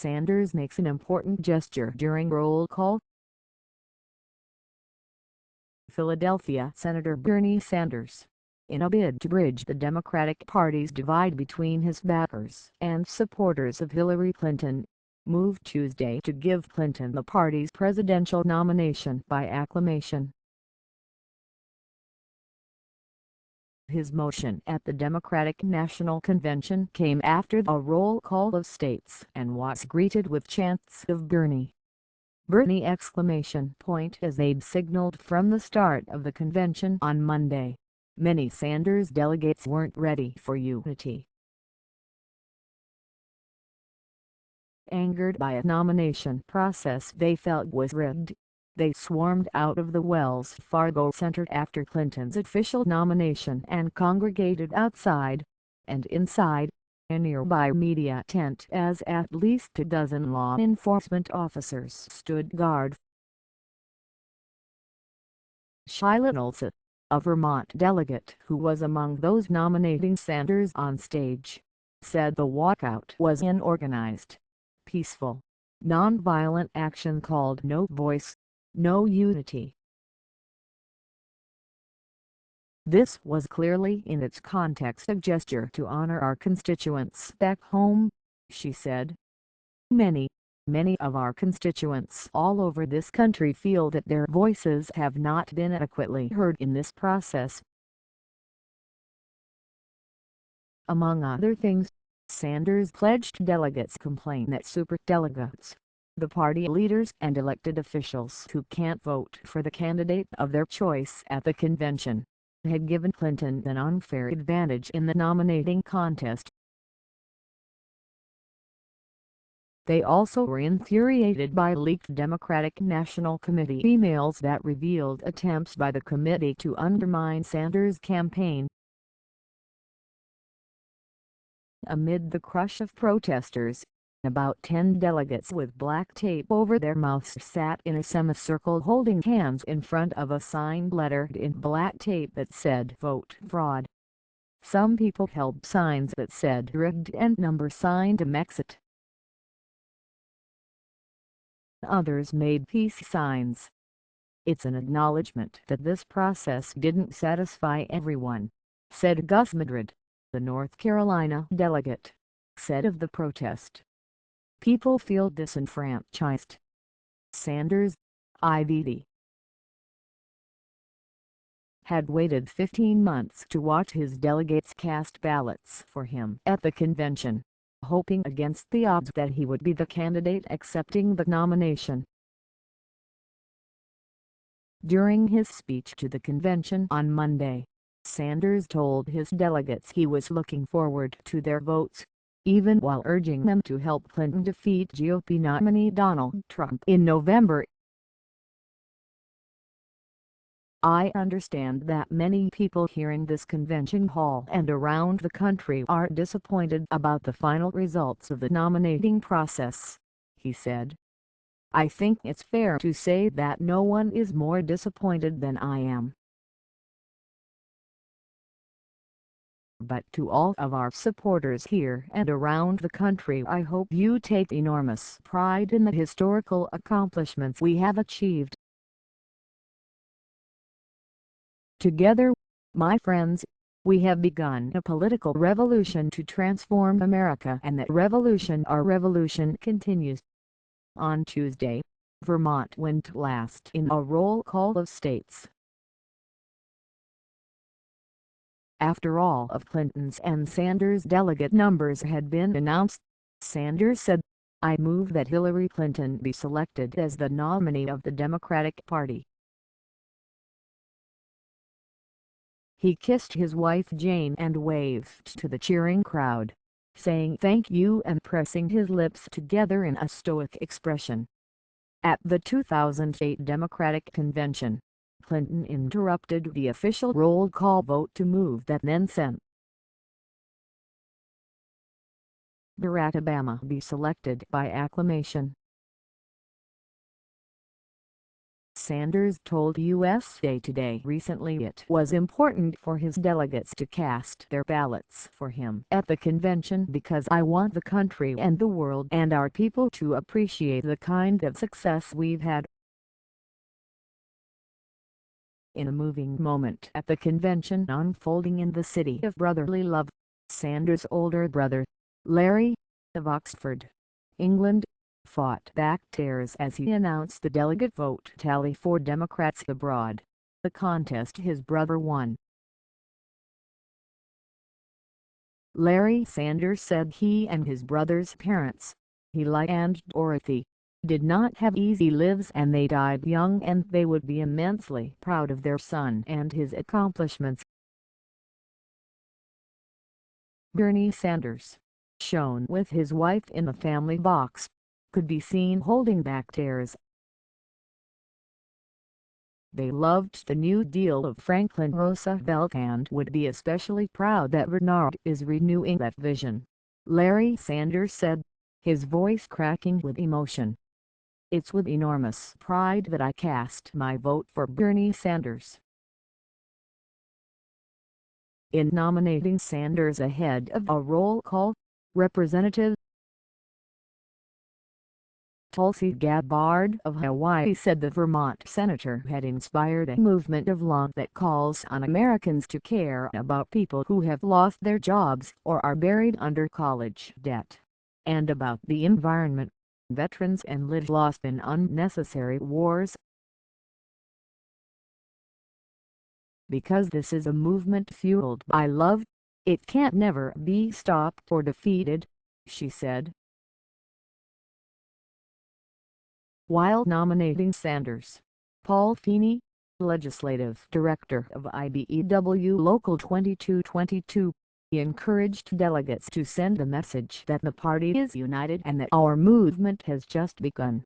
Sanders makes an important gesture during roll call. Philadelphia Senator Bernie Sanders, in a bid to bridge the Democratic Party's divide between his backers and supporters of Hillary Clinton, moved Tuesday to give Clinton the party's presidential nomination by acclamation. His motion at the Democratic National Convention came after a roll call of states and was greeted with chants of "Bernie! Bernie!" As they'd signaled from the start of the convention on Monday, many Sanders delegates weren't ready for unity. Angered by a nomination process they felt was rigged, they swarmed out of the Wells Fargo Center after Clinton's official nomination and congregated outside and inside a nearby media tent as at least a dozen law enforcement officers stood guard. Sheila Olson, a Vermont delegate who was among those nominating Sanders on stage, said the walkout was an organized, peaceful, nonviolent action called "No Voice, No Unity." "This was clearly in its context a gesture to honor our constituents back home," she said. Many of our constituents all over this country feel that their voices have not been adequately heard in this process." Among other things, Sanders pledged delegates complain that superdelegates, the party leaders and elected officials who can't vote for the candidate of their choice at the convention, had given Clinton an unfair advantage in the nominating contest. They also were infuriated by leaked Democratic National Committee emails that revealed attempts by the committee to undermine Sanders' campaign. Amid the crush of protesters, about 10 delegates with black tape over their mouths sat in a semicircle holding hands in front of a sign lettered in black tape that said "Vote Fraud." Some people held signs that said "Rigged" and #signed Demexit. Others made peace signs. "It's an acknowledgement that this process didn't satisfy everyone," said Gus Madrid, the North Carolina delegate, said of the protest. "People feel disenfranchised." Sanders, IVD, had waited 15 months to watch his delegates cast ballots for him at the convention, hoping against the odds that he would be the candidate accepting the nomination. During his speech to the convention on Monday, Sanders told his delegates he was looking forward to their votes, even while urging them to help Clinton defeat GOP nominee Donald Trump in November. "I understand that many people here in this convention hall and around the country are disappointed about the final results of the nominating process," he said. "I think it's fair to say that no one is more disappointed than I am. But to all of our supporters here and around the country, I hope you take enormous pride in the historical accomplishments we have achieved. Together, my friends, we have begun a political revolution to transform America, and that revolution, our revolution, continues." On Tuesday, Vermont went last in a roll call of states. After all of Clinton's and Sanders' delegate numbers had been announced, Sanders said, "I move that Hillary Clinton be selected as the nominee of the Democratic Party." He kissed his wife Jane and waved to the cheering crowd, saying "thank you" and pressing his lips together in a stoic expression. At the 2008 Democratic Convention, Clinton interrupted the official roll call vote to move that then sent Barack Obama be selected by acclamation. Sanders told USA Today recently it was important for his delegates to cast their ballots for him at the convention because I want the country and the world and our people to appreciate the kind of success we've had. In a moving moment at the convention unfolding in the city of brotherly love, Sanders' older brother, Larry, of Oxford, England, fought back tears as he announced the delegate vote tally for Democrats abroad, the contest his brother won. Larry Sanders said he and his brother's parents, Eli and Dorothy, did not have easy lives and they died young and they would be immensely proud of their son and his accomplishments. Bernie Sanders, shown with his wife in the family box, could be seen holding back tears. They loved the New Deal of Franklin Roosevelt and would be especially proud that Bernard is renewing that vision, Larry Sanders said, his voice cracking with emotion. It's with enormous pride that I cast my vote for Bernie Sanders. In nominating Sanders ahead of a roll call, Representative Tulsi Gabbard of Hawaii said the Vermont senator had inspired a movement of law that calls on Americans to care about people who have lost their jobs or are buried under college debt, and about the environment, veterans and lives lost in unnecessary wars. Because this is a movement fueled by love, it can't never be stopped or defeated, she said. While nominating Sanders, Paul Feeney, legislative director of IBEW Local 2222, encouraged delegates to send a message that the party is united and that our movement has just begun.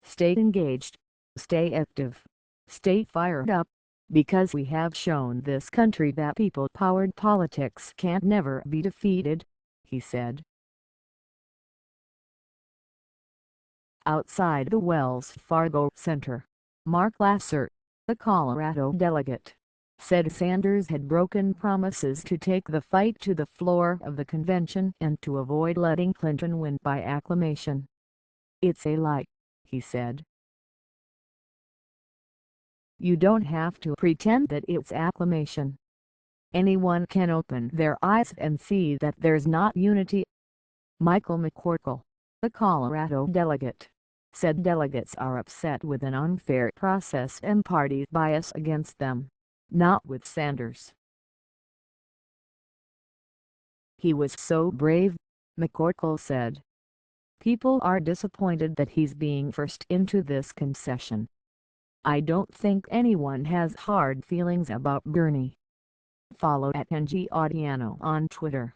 Stay engaged, stay active, stay fired up, because we have shown this country that people-powered politics can't never be defeated, he said. Outside the Wells Fargo Center, Mark Lasser, the Colorado delegate, said Sanders had broken promises to take the fight to the floor of the convention and to avoid letting Clinton win by acclamation. It's a lie, he said. You don't have to pretend that it's acclamation. Anyone can open their eyes and see that there's not unity. Michael McCorkle, the Colorado delegate, said delegates are upset with an unfair process and party bias against them, not with Sanders. He was so brave, McCorkle said. People are disappointed that he's being forced into this concession. I don't think anyone has hard feelings about Bernie. Follow @NGAudiano on Twitter.